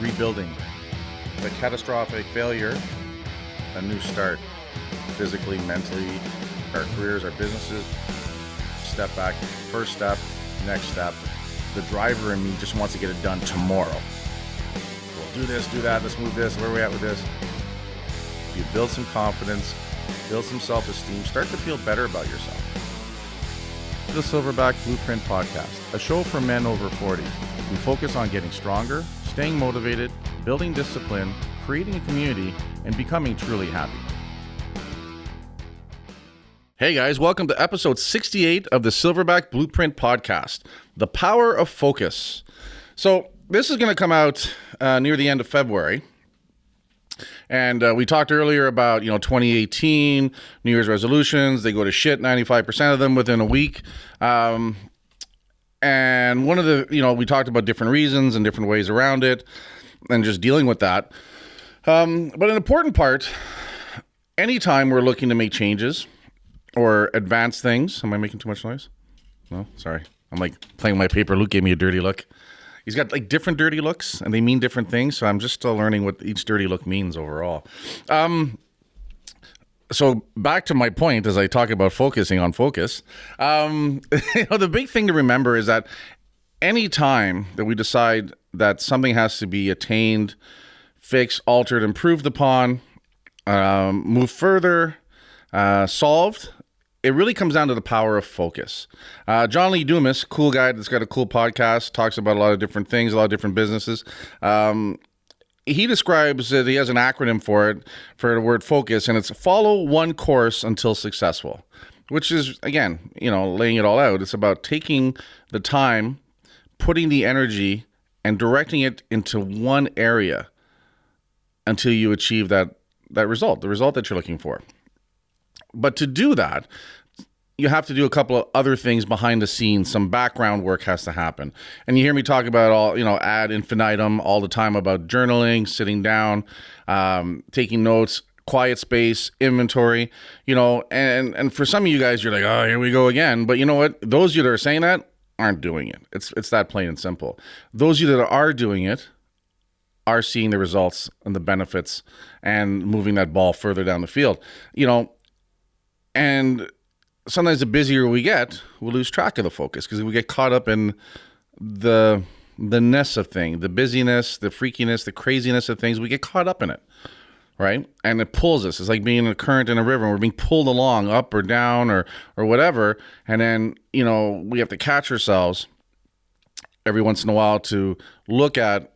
rebuilding. The catastrophic failure, a new start. Physically, mentally, our careers, our businesses. Step back, first step, next step. The driver in me just wants to get it done tomorrow. We'll do this, do that, let's move this, where are we at with this? You build some confidence, build some self-esteem, start to feel better about yourself. The Silverback Blueprint Podcast, a show for men over 40. We focus on getting stronger, staying motivated, building discipline, creating a community, and becoming truly happy. Hey guys, welcome to episode 68 of the Silverback Blueprint Podcast, The Power of Focus. So this is going to come out near the end of February. And we talked earlier about, 2018, New Year's resolutions. They go to shit, 95% of them within a week. And one of the, we talked about different reasons and different ways around it and just dealing with that. But an important part, anytime we're looking to make changes or advance things. Am I making too much noise? No, sorry. I'm like playing my paper. Luke gave me a dirty look. He's got like different dirty looks and they mean different things. So I'm just still learning what each dirty look means overall. So back to my point as I talk about focusing on focus. The big thing to remember is that any time that we decide that something has to be attained, fixed, altered, improved upon, move further, solved, it really comes down to the power of focus. John Lee Dumas, cool guy that's got a cool podcast, talks about a lot of different things, a lot of different businesses. He describes that he has an acronym for it, for the word focus, and it's follow one course until successful, which is, again, laying it all out. It's about taking the time, putting the energy, and directing it into one area until you achieve that result, the result that you're looking for. But to do that, you have to do a couple of other things behind the scenes. Some background work has to happen. And you hear me talk about all, ad infinitum all the time about journaling, sitting down, taking notes, quiet space, inventory, and for some of you guys, you're like, oh, here we go again. But you know what? Those of you that are saying that aren't doing it. It's that plain and simple. Those of you that are doing it are seeing the results and the benefits and moving that ball further down the field, and sometimes the busier we get, we'll lose track of the focus because we get caught up in the ness of things, the busyness, the freakiness, the craziness of things. We get caught up in it, right? And it pulls us. It's like being a current in a river and we're being pulled along up or down or whatever. And then, we have to catch ourselves every once in a while to look at,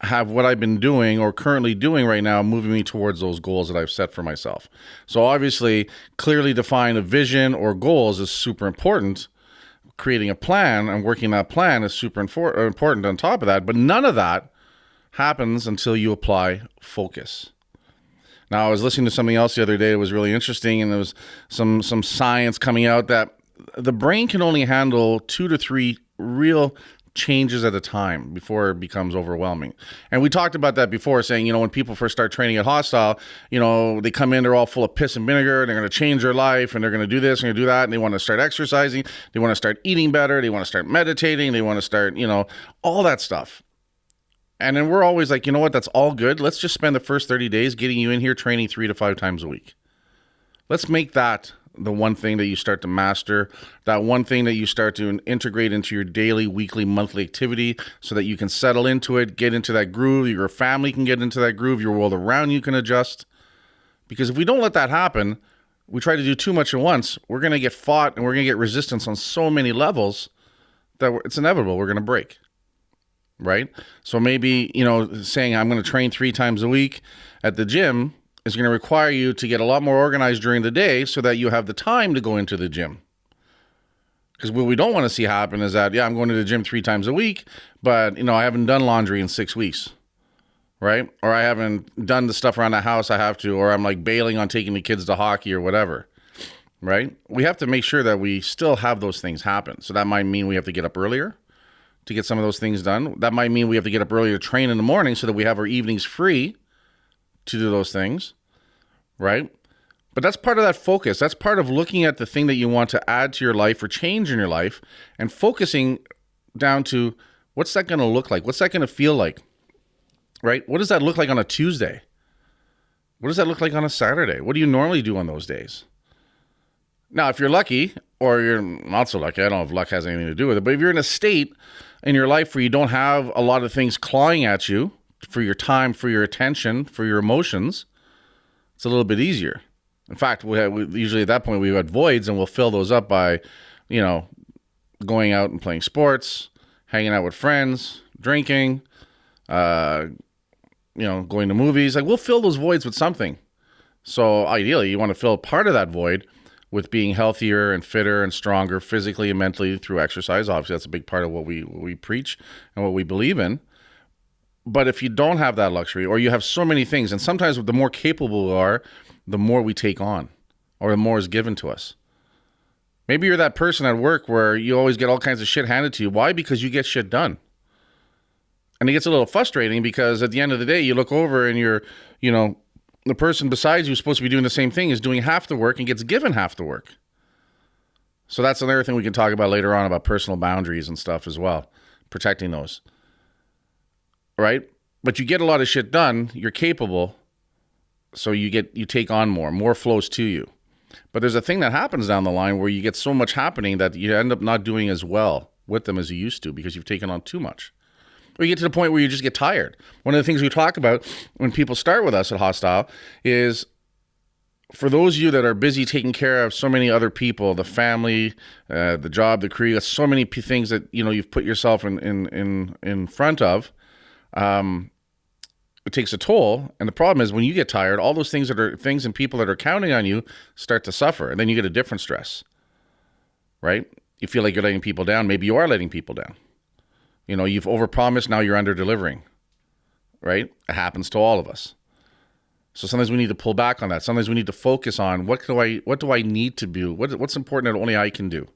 have what I've been doing or currently doing right now moving me towards those goals that I've set for myself. So obviously, clearly define a vision or goals is super important. Creating a plan and working that plan is super important on top of that. But none of that happens until you apply focus. Now, I was listening to something else the other day. It was really interesting, and there was some science coming out that the brain can only handle 2 to 3 real changes at a time before it becomes overwhelming. And we talked about that before, saying, when people first start training at Hostile, they come in, they're all full of piss and vinegar, and they're going to change their life, and they're going to do this, and they're going to do that, and they want to start exercising, they want to start eating better, they want to start meditating, they want to start, all that stuff. And then we're always like, that's all good. Let's just spend the first 30 days getting you in here training 3 to 5 times a week. Let's make that the one thing that you start to master, that one thing that you start to integrate into your daily, weekly, monthly activity so that you can settle into it, get into that groove, your family can get into that groove, your world around you can adjust. Because if we don't let that happen, we try to do too much at once, we're going to get fought and we're going to get resistance on so many levels that it's inevitable we're going to break, right? So maybe, saying I'm going to train 3 times a week at the gym is going to require you to get a lot more organized during the day so that you have the time to go into the gym. Because what we don't want to see happen is that, I'm going to the gym 3 times a week, but, I haven't done laundry in 6 weeks, right? Or I haven't done the stuff around the house I have to, or I'm like bailing on taking the kids to hockey or whatever, right? We have to make sure that we still have those things happen. So that might mean we have to get up earlier to get some of those things done. That might mean we have to get up earlier to train in the morning so that we have our evenings free to do those things, right? But that's part of that focus. That's part of looking at the thing that you want to add to your life or change in your life and focusing down to what's that going to look like? What's that going to feel like? right? What does that look like on a Tuesday? What does that look like on a Saturday? What do you normally do on those days? Now, if you're lucky, or you're not so lucky, I don't know if luck has anything to do with it, but if you're in a state in your life where you don't have a lot of things clawing at you for your time, for your attention, for your emotions, it's a little bit easier. In fact, we usually at that point we've got voids, and we'll fill those up by, going out and playing sports, hanging out with friends, drinking, going to movies. Like, we'll fill those voids with something. So ideally, you want to fill part of that void with being healthier and fitter and stronger physically and mentally through exercise. Obviously, that's a big part of what we preach and what we believe in. But if you don't have that luxury, or you have so many things, and sometimes the more capable we are, the more we take on, or the more is given to us. Maybe you're that person at work where you always get all kinds of shit handed to you. Why? Because you get shit done. And it gets a little frustrating because at the end of the day, you look over and you're, the person besides you who's supposed to be doing the same thing is doing half the work and gets given half the work. So that's another thing we can talk about later on, about personal boundaries and stuff as well, protecting those. Right? But you get a lot of shit done, you're capable, so you take on more flows to you. But there's a thing that happens down the line where you get so much happening that you end up not doing as well with them as you used to because you've taken on too much. Or you get to the point where you just get tired. One of the things we talk about when people start with us at Hostile is, for those of you that are busy taking care of so many other people, the family, the job, the career, so many things that you've put yourself in front of, it takes a toll. And the problem is when you get tired, all those things and people that are counting on you start to suffer, and then you get a different stress, right? You feel like you're letting people down. Maybe you are letting people down. You've overpromised, now you're under-delivering, right? It happens to all of us. So sometimes we need to pull back on that. Sometimes we need to focus on what do I need to do? What's important that only I can do?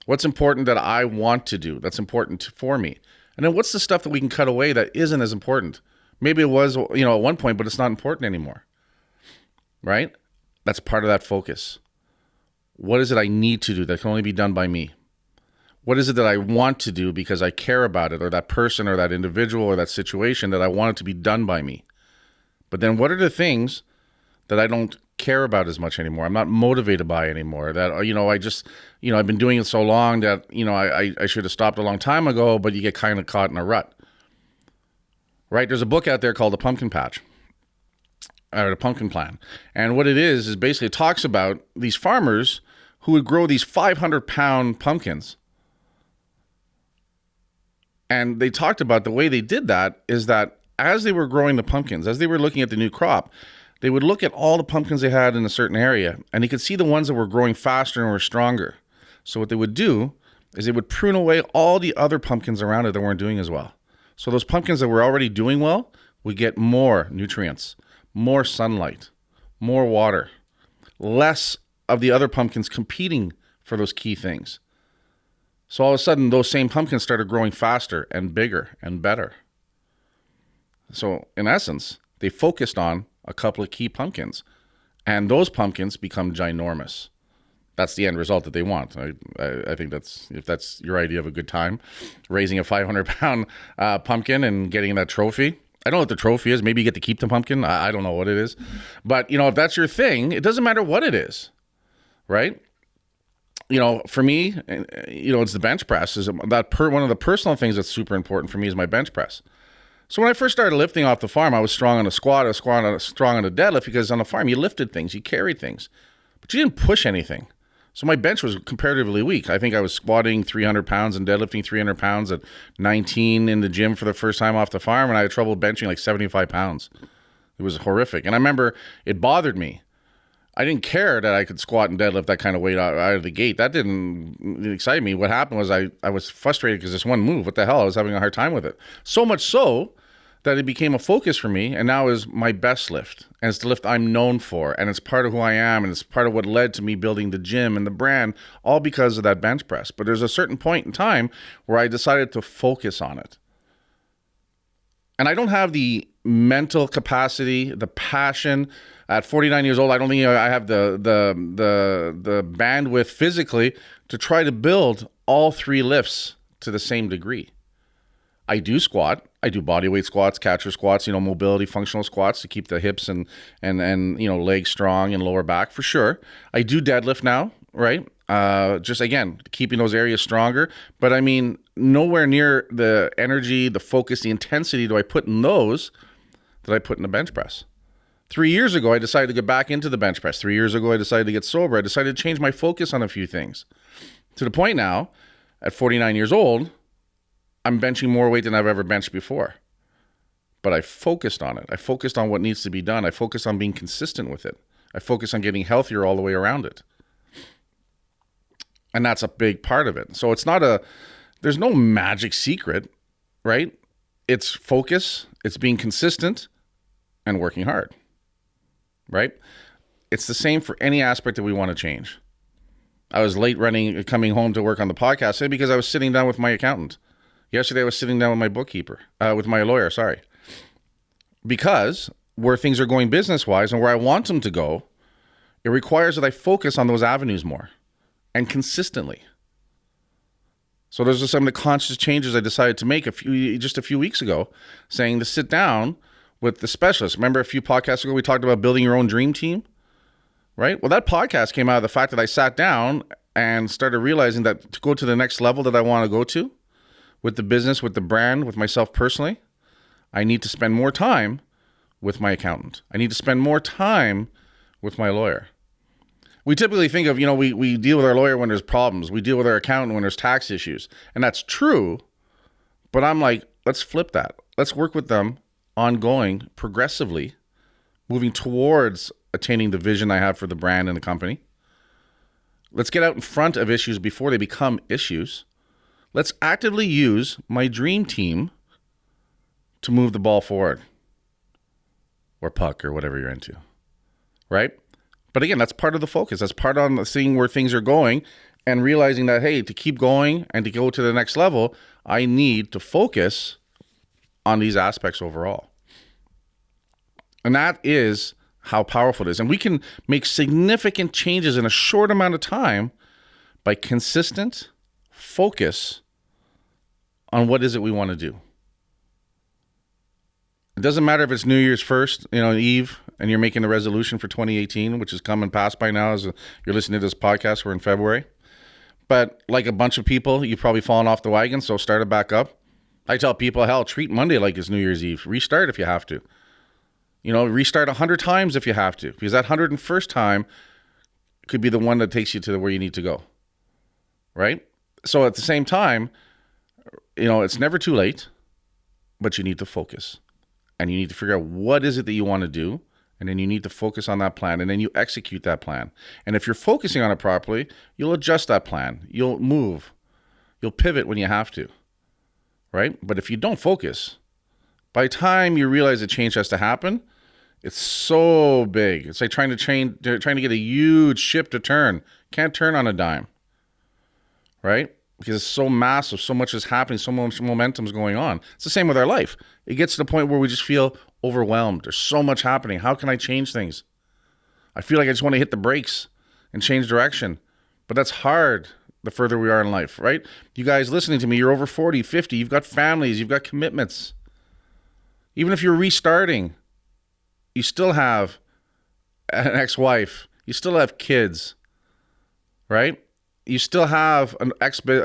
What's important that I want to do that's important for me? And then what's the stuff that we can cut away that isn't as important? Maybe it was, at one point, but it's not important anymore, right? That's part of that focus. What is it I need to do that can only be done by me? What is it that I want to do because I care about it, or that person or that individual or that situation that I want it to be done by me? But then what are the things that I don't care about as much anymore? I'm not motivated by anymore. That, I've been doing it so long that, I should have stopped a long time ago, but you get kind of caught in a rut. Right? There's a book out there called The Pumpkin Patch, or The Pumpkin Plan. And what it is basically it talks about these farmers who would grow these 500-pound pumpkins. And they talked about the way they did that is that as they were growing the pumpkins, as they were looking at the new crop, they would look at all the pumpkins they had in a certain area, and they could see the ones that were growing faster and were stronger. So what they would do is they would prune away all the other pumpkins around it that weren't doing as well. So those pumpkins that were already doing well would get more nutrients, more sunlight, more water, less of the other pumpkins competing for those key things. So all of a sudden, those same pumpkins started growing faster and bigger and better. So in essence, they focused on a couple of key pumpkins, and those pumpkins become ginormous. That's the end result that they want. I think if that's your idea of a good time, raising a 500-pound pumpkin and getting that trophy. I don't know what the trophy is. Maybe you get to keep the pumpkin. I don't know what it is. But, if that's your thing, it doesn't matter what it is, right? For me, it's the bench press. One of the personal things that's super important for me is my bench press. So when I first started lifting off the farm, I was strong on a squat, strong on a deadlift, because on the farm you lifted things, you carried things, but you didn't push anything. So my bench was comparatively weak. I think I was squatting 300 pounds and deadlifting 300 pounds at 19 in the gym for the first time off the farm, and I had trouble benching like 75 pounds. It was horrific. And I remember it bothered me. I didn't care that I could squat and deadlift that kind of weight out of the gate. That didn't excite me. What happened was I was frustrated because this one move, what the hell? I was having a hard time with it. So much so that it became a focus for me, and now is my best lift. And it's the lift I'm known for, and it's part of who I am, and it's part of what led to me building the gym and the brand, all because of that bench press. But there's a certain point in time where I decided to focus on it. And I don't have the mental capacity, the passion. At 49 years old, I don't think I have the bandwidth physically to try to build all three lifts to the same degree. I do squat. I do body weight squats, catcher squats, mobility functional squats to keep the hips and legs strong and lower back for sure. I do deadlift now, right? Just again, keeping those areas stronger. But I mean, nowhere near the energy, the focus, the intensity do I put in those that I put in the bench press. 3 years ago, I decided to get back into the bench press. 3 years ago, I decided to get sober. I decided to change my focus on a few things. To the point now, at 49 years old, I'm benching more weight than I've ever benched before. But I focused on it. I focused on what needs to be done. I focused on being consistent with it. I focused on getting healthier all the way around it. And that's a big part of it. So there's no magic secret, right? It's focus, it's being consistent, and working hard, right? It's the same for any aspect that we want to change. I was late coming home to work on the podcast today because I was sitting down with my accountant. Yesterday, I was sitting down with my bookkeeper, with my lawyer, sorry. Because where things are going business-wise and where I want them to go, it requires that I focus on those avenues more and consistently. So those are some of the conscious changes I decided to make just a few weeks ago, saying to sit down with the specialist. Remember a few podcasts ago, we talked about building your own dream team, right? Well, that podcast came out of the fact that I sat down and started realizing that to go to the next level that I want to go to with the business, with the brand, with myself personally, I need to spend more time with my accountant. I need to spend more time with my lawyer. We typically think of, we deal with our lawyer when there's problems. We deal with our accountant when there's tax issues. And that's true. But I'm like, let's flip that. Let's work with them ongoing, progressively, moving towards attaining the vision I have for the brand and the company. Let's get out in front of issues before they become issues. Let's actively use my dream team to move the ball forward. Or puck, or whatever you're into. Right? But again, that's part of the focus. That's part on seeing where things are going and realizing that, hey, to keep going and to go to the next level, I need to focus on these aspects overall. And that is how powerful it is. And we can make significant changes in a short amount of time by consistent focus on what is it we want to do. It doesn't matter if it's New Year's 1st, Eve, and you're making a resolution for 2018, which is come and past by now as you're listening to this podcast. We're in February. But like a bunch of people, you've probably fallen off the wagon, so start it back up. I tell people, hell, treat Monday like it's New Year's Eve. Restart if you have to. Restart 100 times if you have to, because that 101st time could be the one that takes you to where you need to go, right? So at the same time, it's never too late, but you need to focus. And you need to figure out what is it that you want to do, and then you need to focus on that plan, and then you execute that plan. And if you're focusing on it properly, you'll adjust that plan. You'll move. You'll pivot when you have to, right? But if you don't focus, by the time you realize a change has to happen, it's so big. It's like trying to get a huge ship to turn. Can't turn on a dime, right? Because it's so massive, so much is happening, so much momentum is going on. It's the same with our life. It gets to the point where we just feel overwhelmed. There's so much happening. How can I change things? I feel like I just want to hit the brakes and change direction. But that's hard the further we are in life, right? You guys listening to me, you're over 40, 50. You've got families. You've got commitments. Even if you're restarting, you still have an ex-wife. You still have kids, right? You still have an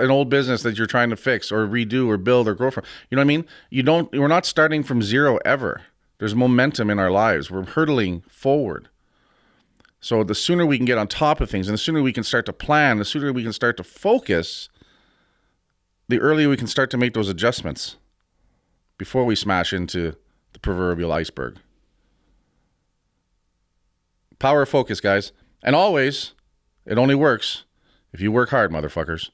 old business that you're trying to fix or redo or build or grow from. You know what I mean? We're not starting from zero ever. There's momentum in our lives. We're hurtling forward. So the sooner we can get on top of things and the sooner we can start to plan, the sooner we can start to focus, the earlier we can start to make those adjustments before we smash into the proverbial iceberg. Power of focus, guys. And always, it only works if you work hard, motherfuckers.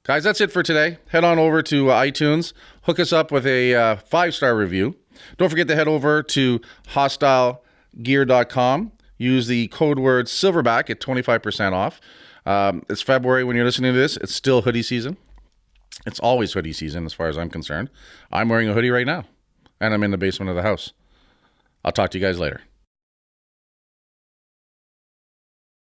Guys, that's it for today. Head on over to iTunes. Hook us up with a 5-star review. Don't forget to head over to hostilegear.com. Use the code word Silverback at 25% off. It's February when you're listening to this. It's still hoodie season. It's always hoodie season as far as I'm concerned. I'm wearing a hoodie right now, and I'm in the basement of the house. I'll talk to you guys later.